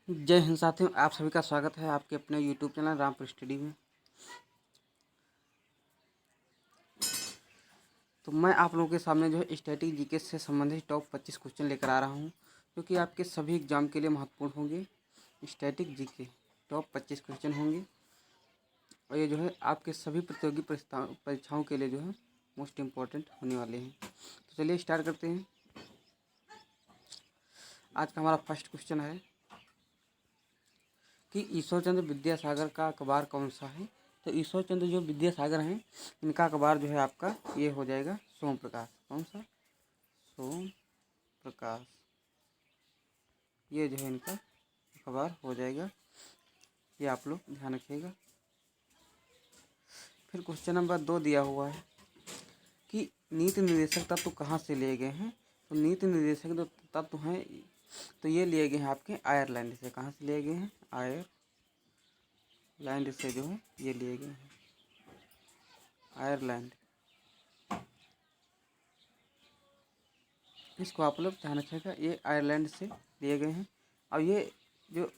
जय हिंद साथियों, आप सभी का स्वागत है आपके अपने यूट्यूब चैनल रामपुर स्टडी में। तो मैं आप लोगों के सामने जो है स्टैटिक जीके से संबंधित टॉप 25 क्वेश्चन लेकर आ रहा हूं, जो कि आपके सभी एग्जाम के लिए महत्वपूर्ण होंगे। स्टैटिक जीके टॉप 25 क्वेश्चन होंगे और ये जो है आपके सभी प्रतियोगी परीक्षाओं के लिए जो है मोस्ट इम्पॉर्टेंट होने वाले हैं। तो चलिए स्टार्ट करते हैं। आज का हमारा फर्स्ट क्वेश्चन है कि ईश्वरचंद्र विद्यासागर का अखबार कौन सा है। तो ईश्वरचंद्र जो विद्यासागर हैं, इनका अखबार जो है आपका ये हो जाएगा सोम प्रकाश। कौन सा? सोम प्रकाश। ये जो है इनका अखबार हो जाएगा, ये आप लोग ध्यान रखिएगा। फिर क्वेश्चन नंबर 2 दिया हुआ है कि नीति निर्देशक तत्व कहाँ से लिए गए हैं। तो नीति निर्देशक जो तत्व हैं तो ये लिए गए हैं आपके आयरलैंड से। कहाँ से लिए गए हैं? आयरलैंड से जो है ये लिए गए हैं, आयरलैंड। इसको आप लोग ध्यान रखिएगा, ये आयरलैंड से लिए गए हैं। और ये जो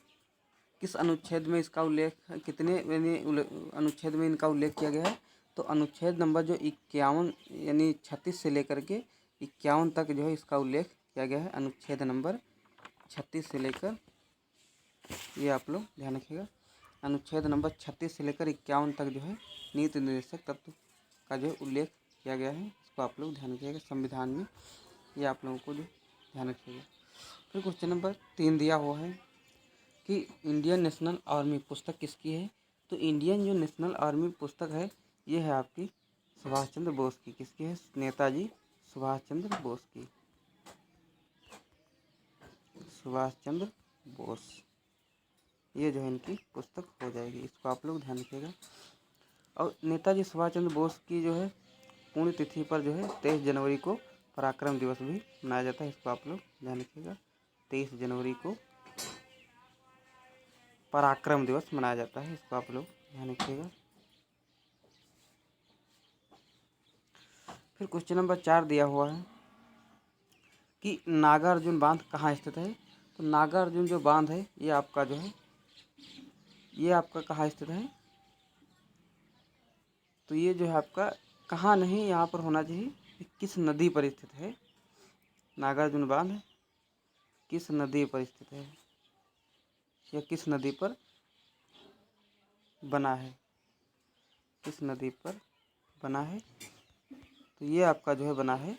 किस अनुच्छेद में इसका उल्लेख, कितने अनुच्छेद में इनका उल्लेख किया गया है। तो अनुच्छेद नंबर जो 51 यानी 36 से लेकर के 51 तक जो है इसका उल्लेख किया गया है। अनुच्छेद नंबर 36 से लेकर, ये आप लोग ध्यान रखिएगा, अनुच्छेद नंबर 36 से लेकर 51 तक जो है नीति निर्देशक तत्व का जो उल्लेख किया गया है। इसको आप लोग ध्यान रखिएगा संविधान में, ये आप लोगों को जो ध्यान रखिएगा। फिर क्वेश्चन नंबर 3 दिया हुआ है कि इंडियन नेशनल आर्मी पुस्तक किसकी है। तो इंडियन जो नेशनल आर्मी पुस्तक है ये है आपकी सुभाष चंद्र बोस की। किसकी है? नेताजी सुभाष चंद्र बोस की। सुभाष चंद्र बोस, ये जो है इनकी पुस्तक हो जाएगी। इसको आप लोग ध्यान रखिएगा। और नेताजी सुभाष चंद्र बोस की जो है पुण्यतिथि पर जो है 23 जनवरी को पराक्रम दिवस भी मनाया जाता है। इसको आप लोग ध्यान रखिएगा, 23 जनवरी को पराक्रम दिवस मनाया जाता है। इसको आप लोग ध्यान रखिएगा। फिर क्वेश्चन नंबर 4 दिया हुआ है कि नागार्जुन बांध कहाँ स्थित है। तो नागार्जुन जो बांध है ये आपका जो है ये आपका कहाँ स्थित है। तो ये जो है आपका कहाँ नहीं, यहाँ पर होना चाहिए किस नदी पर स्थित है। नागार्जुन बांध किस नदी पर स्थित है या किस नदी पर बना है, किस नदी पर बना है। तो ये आपका जो है बना है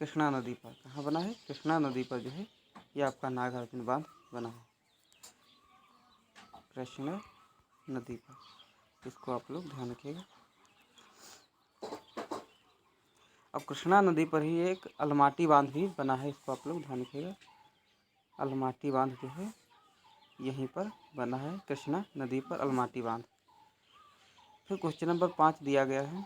कृष्णा नदी पर। कहाँ बना है? कृष्णा नदी पर जो है ये आपका नागार्जुन बांध बना है, कृष्णा नदी पर। इसको आप लोग ध्यान रखिएगा। अब कृष्णा नदी पर ही एक अलमाटी बांध भी बना है। इसको आप लोग ध्यान रखिएगा, अलमाटी बांध जो है यहीं पर बना है, कृष्णा नदी पर अलमाटी बांध। फिर क्वेश्चन नंबर 5 दिया गया है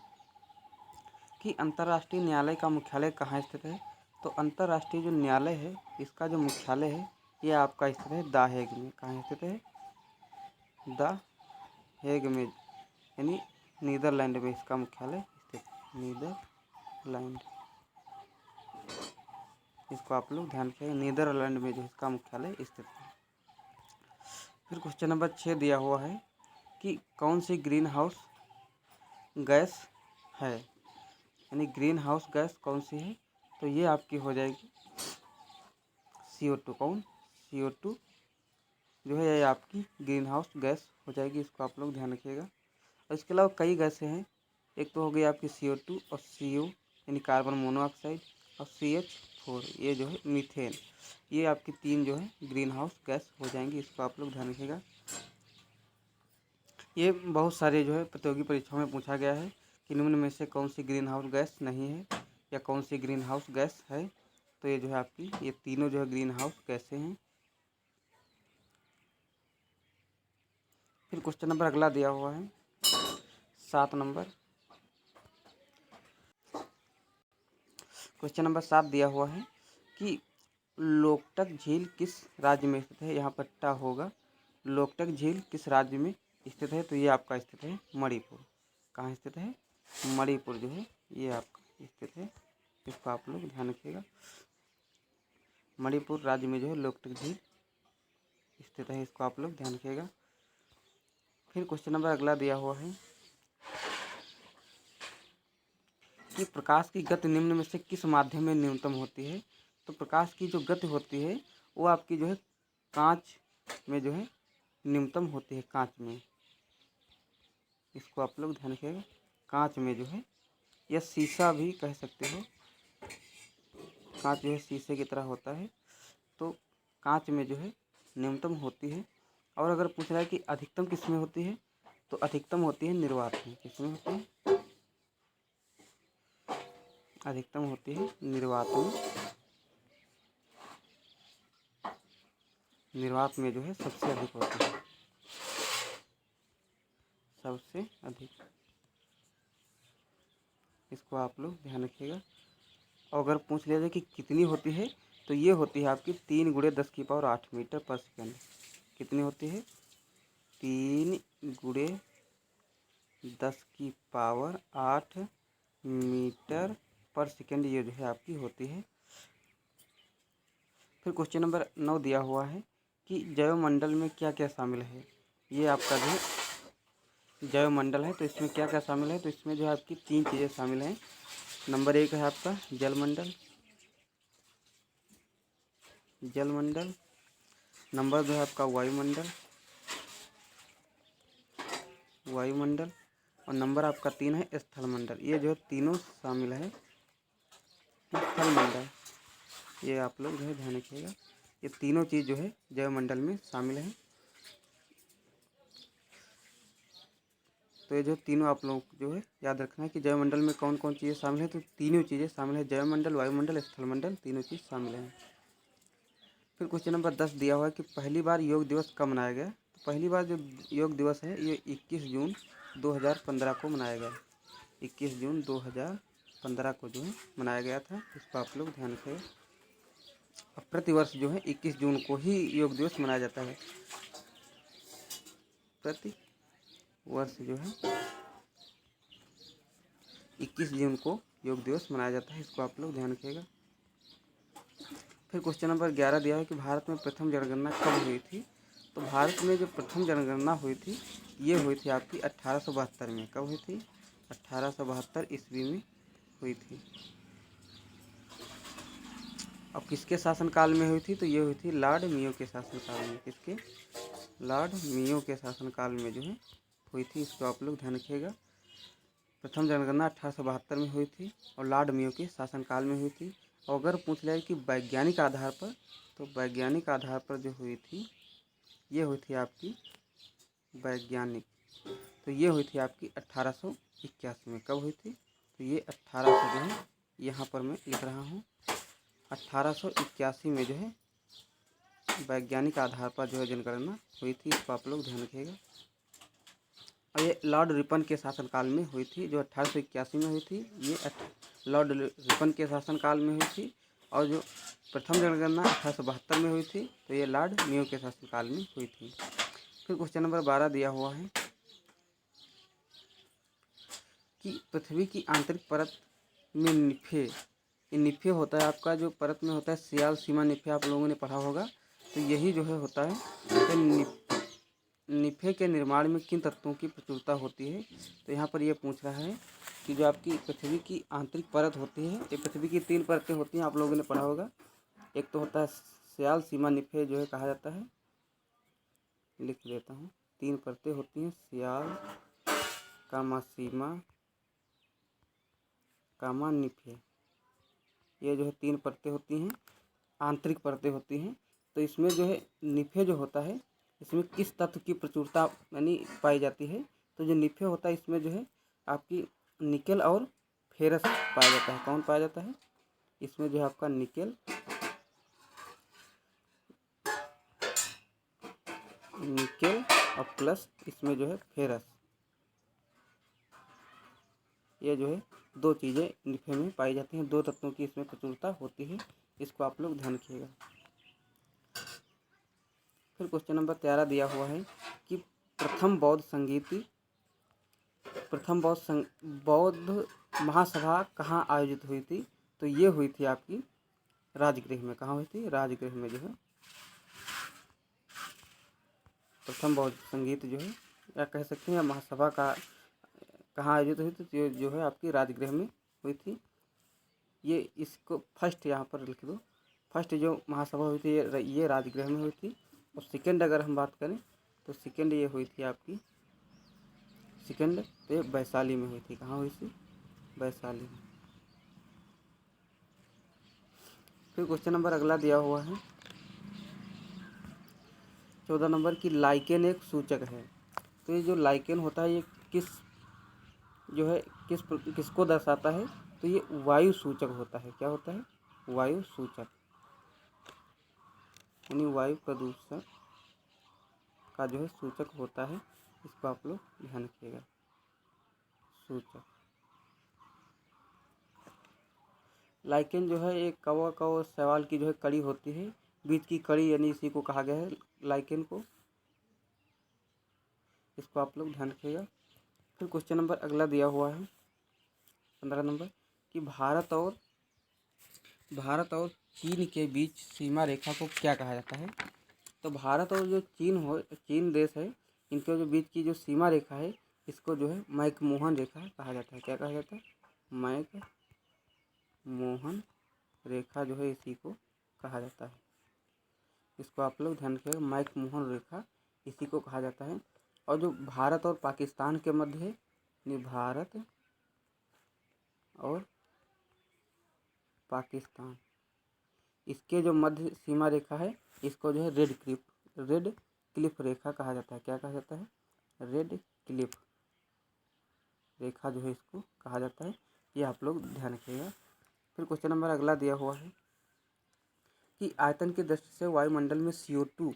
कि अंतर्राष्ट्रीय न्यायालय का मुख्यालय कहाँ स्थित है। तो अंतर्राष्ट्रीय जो न्यायालय है इसका जो मुख्यालय है ये आपका स्थित है द हेग में। कहाँ स्थित है? द हेग में, यानी नीदरलैंड में इसका मुख्यालय स्थित, नीदरलैंड। इसको आप लोग ध्यान रखिएगा, नीदरलैंड में जो इसका मुख्यालय स्थित है। फिर क्वेश्चन नंबर 6 दिया हुआ है कि कौन सी ग्रीन हाउस गैस है, यानी ग्रीन हाउस गैस कौन सी है। तो ये आपकी हो जाएगी CO2। कौन? CO2 जो है ये आपकी ग्रीन हाउस गैस हो जाएगी। इसको आप लोग ध्यान रखिएगा। और इसके अलावा कई गैसें हैं, एक तो हो गई आपकी CO2 और CO यानी कार्बन मोनोऑक्साइड और CH4 ये जो है मीथेन। ये आपकी 3 जो है ग्रीन हाउस गैस हो जाएंगी। इसको आप लोग ध्यान रखिएगा। ये बहुत सारे जो है प्रतियोगी परीक्षाओं में पूछा गया है कि निम्न में से कौन सी ग्रीन हाउस गैस नहीं है या कौन सी ग्रीन हाउस गैस है। तो ये जो है आपकी ये तीनों जो है ग्रीन हाउस गैसें हैं। फिर क्वेश्चन नंबर अगला दिया हुआ है 7 नंबर। क्वेश्चन नंबर 7 दिया हुआ है कि लोकटक झील किस राज्य में स्थित है। यहाँ पर टा होगा। लोकटक झील किस राज्य में स्थित है। तो ये आपका स्थित है मणिपुर। कहाँ स्थित है? मणिपुर जो है ये आपका स्थित है। इसको आप लोग ध्यान रखिएगा, मणिपुर राज्य में जो है लोकटक झील स्थित है, इसको आप लोग ध्यान रखिएगा। फिर क्वेश्चन नंबर अगला दिया हुआ है कि प्रकाश की गति निम्न में से किस माध्यम में न्यूनतम होती है। तो प्रकाश की जो गति होती है वो आपकी जो है कांच में जो है न्यूनतम होती है, कांच में। इसको आप लोग ध्यान रखिएगा, कांच में जो है, या शीशा भी कह सकते हो, कांच जो है शीशे की तरह होता है, तो कांच में जो है न्यूनतम होती है। और अगर पूछ रहा है कि अधिकतम किस में होती है, तो अधिकतम होती है निर्वात में। किस में होती है? अधिकतम होती है निर्वात में। निर्वात में जो है सबसे अधिक होती है, सबसे अधिक। इसको आप लोग ध्यान रखिएगा। और अगर पूछ लिया जाए कि कितनी होती है, तो ये होती है आपकी 3 × 10⁸ मीटर पर सेकंड। कितनी होती है? 3 × 10⁸ मीटर पर सेकंड ये जो है आपकी होती है। फिर क्वेश्चन नंबर 9 दिया हुआ है कि जैवमंडल में क्या क्या शामिल है। ये आपका जो है जैवमंडल है, तो इसमें क्या क्या शामिल है। तो इसमें जो है आपकी 3 चीज़ें शामिल हैं। नंबर 1 है आपका जलमंडल, जलमंडल। नंबर 2 है आपका वायुमंडल, वायुमंडल। और नंबर आपका 3 है स्थलमंडल। ये जो है तीनों शामिल है। स्थलमंडल, ये आप लोग जो है ध्यान रखिएगा, ये तीनों चीज़ जो है जैवमंडल में शामिल है। तो ये जो तीनों आप लोग जो है याद रखना है कि जैवमंडल में कौन कौन चीज़ें शामिल है। तो तीनों चीज़ें शामिल है, जैवमंडल, वायुमंडल, स्थलमंडल, तीनों चीज़ शामिल हैं। फिर क्वेश्चन नंबर 10 दिया हुआ है कि पहली बार योग दिवस कब मनाया गया। तो पहली बार जो योग दिवस है ये 21 जून 2015 को मनाया गया। 21 जून 2015 को जो है मनाया गया था। इसको आप लोग ध्यान रखें। अब प्रतिवर्ष जो है 21 जून को ही योग दिवस मनाया जाता है। प्रति वर्ष जो है 21 जून को योग दिवस मनाया जाता है। इसको आप लोग ध्यान रखिएगा। फिर क्वेश्चन नंबर 11 दिया है कि भारत में प्रथम जनगणना कब हुई थी। तो भारत में जो प्रथम जनगणना हुई थी ये हुई थी आपकी 1872 में। कब हुई थी? 1872 ईस्वी में हुई थी। अब किसके शासनकाल में हुई थी? तो ये हुई थी लॉर्ड मेयो के शासनकाल में। किसके? लॉर्ड मेयो के शासनकाल में जो है हुई थी। इसको आप लोग ध्यान रखिएगा। प्रथम जनगणना 1872 में हुई थी और लॉर्ड मेयो के शासनकाल में हुई थी। और अगर पूछ लिया कि वैज्ञानिक आधार पर, तो वैज्ञानिक आधार पर जो हुई थी ये हुई थी आपकी वैज्ञानिक, तो ये हुई थी आपकी 1881 में। कब हुई थी? तो ये 1800 जो है यहाँ पर मैं लिख रहा हूँ, 1881 में जो है वैज्ञानिक आधार पर जो है जनगणना हुई थी। इसको आप लोग ध्यान रखिएगा। और ये लॉर्ड रिपन के शासनकाल में हुई थी, जो 1881 में हुई थी। ये लॉर्ड रिपन के शासनकाल में हुई थी। और जो प्रथम जनगणना 1872 में हुई थी, तो ये लॉर्ड मेयो के शासनकाल में हुई थी। फिर क्वेश्चन नंबर 12 दिया हुआ है कि पृथ्वी की आंतरिक परत में निफे, ये निफे होता है आपका जो परत में होता है, सियाल सीमा निफे आप लोगों ने पढ़ा होगा। तो यही जो है होता है निफे के निर्माण में किन तत्वों की प्रचुरता होती है। तो यहाँ पर ये पूछ रहा है कि जो आपकी पृथ्वी की आंतरिक परत होती है, ये पृथ्वी की 3 परतें होती हैं, आप लोगों ने पढ़ा होगा। एक तो होता है सियाल सीमा निफे जो है कहा जाता है, लिख देता हूँ। 3 परतें होती हैं, सियाल कामा सीमा कामा निफे। ये जो है 3 परतें होती हैं, आंतरिक परतें होती हैं। तो इसमें जो है निफे जो होता है, इसमें किस तत्व की प्रचुरता यानी पाई जाती है। तो जो निफे होता है इसमें जो है आपकी निकेल और फेरस पाया जाता है। कौन पाया जाता है? इसमें जो है आपका निकेल और प्लस इसमें जो है फेरस, ये जो है 2 चीज़ें निफे में पाई जाती हैं। 2 तत्वों की इसमें प्रचुरता होती है। इसको आप लोग ध्यान रखिएगा। फिर क्वेश्चन नंबर 13 दिया हुआ है कि प्रथम बौद्ध महासभा कहाँ आयोजित हुई थी। तो ये हुई थी आपकी राजगृह में। कहाँ हुई थी? राजगृह में जो है प्रथम बौद्ध संगीत जो है, या कह सकते हैं महासभा का कहाँ आयोजित हुई थी, तो जो है आपकी राजगृह में हुई थी। ये इसको फर्स्ट यहाँ पर लिख दो, फर्स्ट जो महासभा हुई थी ये राजगृह में हुई थी। और सेकेंड अगर हम बात करें तो सेकेंड ये हुई थी आपकी, सेकेंड तो वैशाली में हुई थी। कहाँ हुई थी? वैशाली में। फिर क्वेश्चन नंबर अगला दिया हुआ है 14 नंबर की, लाइकेन एक सूचक है। तो ये जो लाइकेन होता है ये किसको दर्शाता है? तो ये वायु सूचक होता है। क्या होता है? वायु सूचक, यानी वायु प्रदूषण का जो है सूचक होता है। इसको आप लोग ध्यान रखिएगा, सूचक। लाइकेन जो है एक कौवा का सवाल की जो है कड़ी होती है, बीच की कड़ी, यानी इसी को कहा गया है लाइकेन को। इसको आप लोग ध्यान रखिएगा। फिर क्वेश्चन नंबर अगला दिया हुआ है 15 नंबर कि भारत और चीन के बीच सीमा रेखा को क्या कहा जाता है? तो भारत और जो चीन देश है, इनके जो बीच की जो सीमा रेखा है, इसको जो है मैकमोहन रेखा कहा जाता है। क्या कहा जाता है? मैकमोहन रेखा जो है इसी को कहा जाता है। इसको आप लोग ध्यान रखिएगा, मैकमोहन रेखा इसी को कहा जाता है। और जो भारत और पाकिस्तान के मध्य है, यानी भारत और पाकिस्तान, इसके जो मध्य सीमा रेखा है, इसको जो है रेड क्लिफ रेखा कहा जाता है। क्या कहा जाता है? रेड क्लिफ रेखा जो है इसको कहा जाता है। ये आप लोग ध्यान रखिएगा। फिर क्वेश्चन नंबर अगला दिया हुआ है कि आयतन की दृष्टि से वायुमंडल में CO2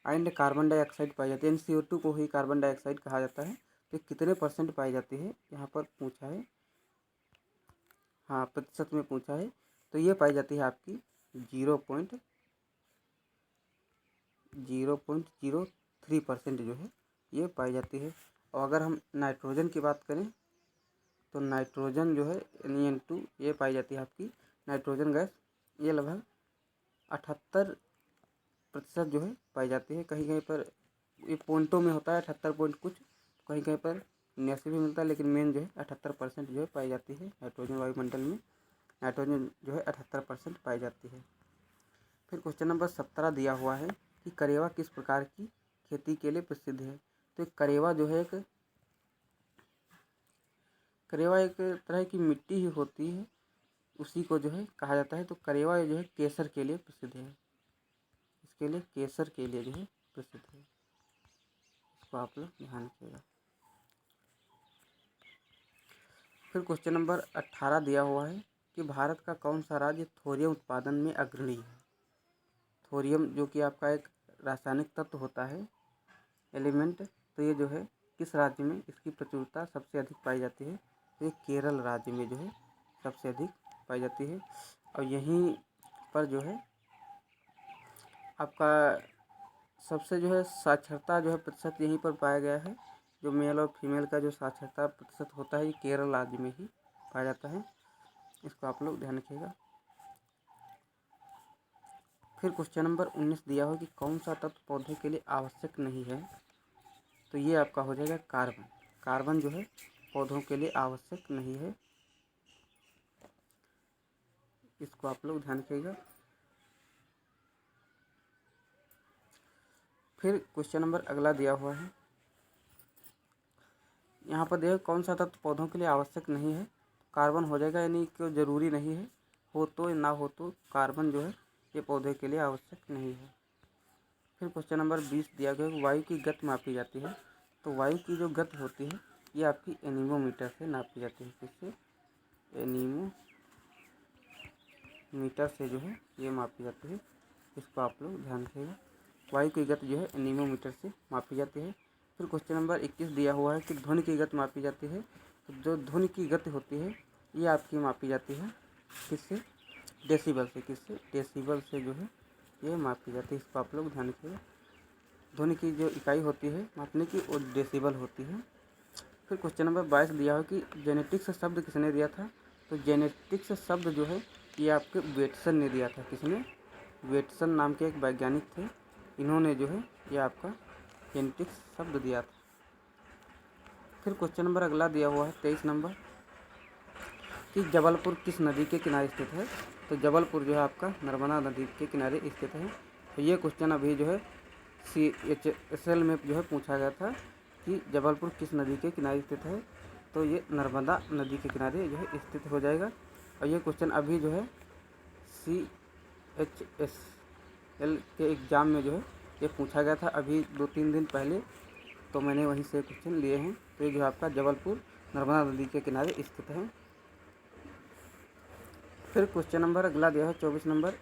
एंड कार्बन डाइऑक्साइड पाई जाती है। CO2 को ही कार्बन डाइऑक्साइड कहा जाता है। तो कितने % पाई जाती है यहाँ पर पूछा है, हाँ प्रतिशत में पूछा है। तो ये पाई जाती है आपकी 0.03% जो है ये पाई जाती है। और अगर हम नाइट्रोजन की बात करें तो नाइट्रोजन जो है N2 ये पाई जाती है आपकी नाइट्रोजन गैस, ये लगभग 78% जो है पाई जाती है। कहीं कहीं पर ये पॉइंटों में होता है 78 पॉइंट कुछ, कहीं कहीं पर 79 भी मिलता है, लेकिन मेन जो है 78% जो है पाई जाती है नाइट्रोजन। वायुमंडल में नाइट्रोजन जो है 78% पाई जाती है। फिर क्वेश्चन नंबर 17 दिया हुआ है कि करेवा किस प्रकार की खेती के लिए प्रसिद्ध है? तो करेवा जो है करेवा एक तरह की मिट्टी ही होती है, उसी को जो है कहा जाता है। तो करेवा जो है केसर के लिए प्रसिद्ध है, इसके लिए केसर के लिए जो है प्रसिद्ध है। इसको आप लोग ध्यान रखिएगा। फिर क्वेश्चन नंबर 18 दिया हुआ है कि भारत का कौन सा राज्य थोरियम उत्पादन में अग्रणी है? थोरियम जो कि आपका एक रासायनिक तत्व होता है, एलिमेंट, तो ये जो है किस राज्य में इसकी प्रचुरता सबसे अधिक पाई जाती है? तो ये केरल राज्य में जो है सबसे अधिक पाई जाती है। और यहीं पर जो है आपका सबसे जो है साक्षरता जो है प्रतिशत यहीं पर पाया गया है। जो मेल और फीमेल का जो साक्षरता प्रतिशत होता है ये केरल राज्य में ही पाया जाता है। इसको आप लोग ध्यान रखिएगा। फिर क्वेश्चन नंबर 19 दिया हो कि कौन सा तत्व पौधे के लिए आवश्यक नहीं है? तो ये आपका हो जाएगा कार्बन। कार्बन जो है पौधों के लिए आवश्यक नहीं है, इसको आप लोग ध्यान रखिएगा। फिर क्वेश्चन नंबर अगला दिया हुआ है, यहाँ पर देखो कौन सा तत्व पौधों के लिए आवश्यक नहीं है? कार्बन हो जाएगा, यानी कि ज़रूरी नहीं है, हो तो ना हो तो कार्बन जो है ये पौधे के लिए आवश्यक नहीं है। फिर क्वेश्चन नंबर 20 दिया गया है वायु की गति मापी जाती है। तो वायु की जो गति होती है ये आपकी एनीमोमीटर से नापी जाती है। किससे? एनीमोमीटर से जो है ये मापी जाती है। इसको आप लोग ध्यान रखिएगा। वायु की गति जो है एनीमोमीटर से मापी जाती है। फिर क्वेश्चन नंबर 21 दिया हुआ है कि ध्वनि की गति मापी जाती है। तो जो ध्वनि की गति होती है ये आपकी मापी जाती है किससे? डेसिबल से। किससे? डेसिबल से जो है ये मापी जाती है। इसको आप लोग ध्यान रखिएगा। ध्वनि की जो इकाई होती है मापने की वो डेसिबल होती है। फिर क्वेश्चन नंबर 22 दिया है कि जेनेटिक्स शब्द किसने दिया था? तो जेनेटिक्स शब्द जो है ये आपके वेटसन ने दिया था। किसने? वेटसन नाम के एक वैज्ञानिक थे, इन्होंने जो है ये आपका जेनेटिक्स शब्द दिया था। फिर क्वेश्चन नंबर अगला दिया हुआ है 23 नंबर कि जबलपुर किस नदी के किनारे स्थित है। तो जबलपुर जो है आपका नर्मदा नदी के किनारे स्थित है। तो ये क्वेश्चन अभी जो है CHSL में जो है पूछा गया था कि जबलपुर किस नदी के किनारे स्थित है। तो ये नर्मदा नदी के किनारे जो है स्थित हो जाएगा। और ये क्वेश्चन अभी जो है CHSL के एग्ज़ाम में जो है ये पूछा गया था अभी 2-3 दिन पहले। तो मैंने वहीं से क्वेश्चन लिए हैं। तो ये जो आपका जबलपुर नर्मदा नदी के किनारे स्थित है। फिर क्वेश्चन नंबर अगला दिया है 24 नंबर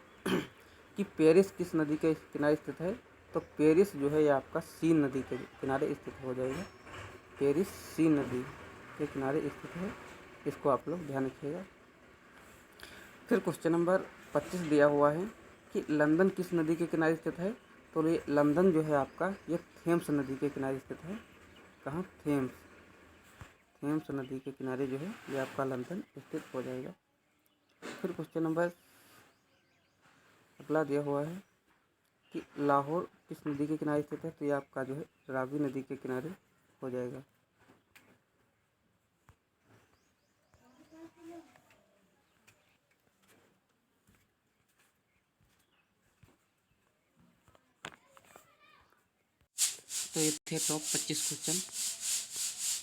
कि पेरिस किस नदी के किनारे स्थित है। तो पेरिस जो है ये आपका सीन नदी के किनारे स्थित हो जाएगा। पेरिस सीन नदी के किनारे स्थित है, इसको आप लोग ध्यान रखिएगा। फिर क्वेश्चन नंबर 25 दिया हुआ है कि लंदन किस नदी के किनारे स्थित है। तो ये लंदन जो है आपका ये थेम्स नदी के किनारे स्थित है। कहाँ? थेम्स नदी के किनारे जो है ये आपका लंदन स्थित हो जाएगा। फिर क्वेश्चन नंबर अगला दिया हुआ है कि लाहौर किस नदी के किनारे स्थित है। तो ये आपका जो है रावी नदी के किनारे हो जाएगा। तो ये थे टॉप 25 क्वेश्चन,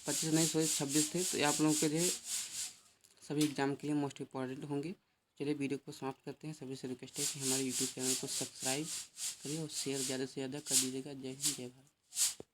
25 नहीं 26 थे। तो ये आप लोगों के लिए सभी एग्जाम के लिए मोस्ट इम्पॉर्टेंट होंगे। चलिए वीडियो को समाप्त करते हैं। सभी से रिक्वेस्ट है कि हमारे यूट्यूब चैनल को सब्सक्राइब करिए और शेयर ज़्यादा से ज़्यादा कर दीजिएगा। जय हिंद, जय भारत।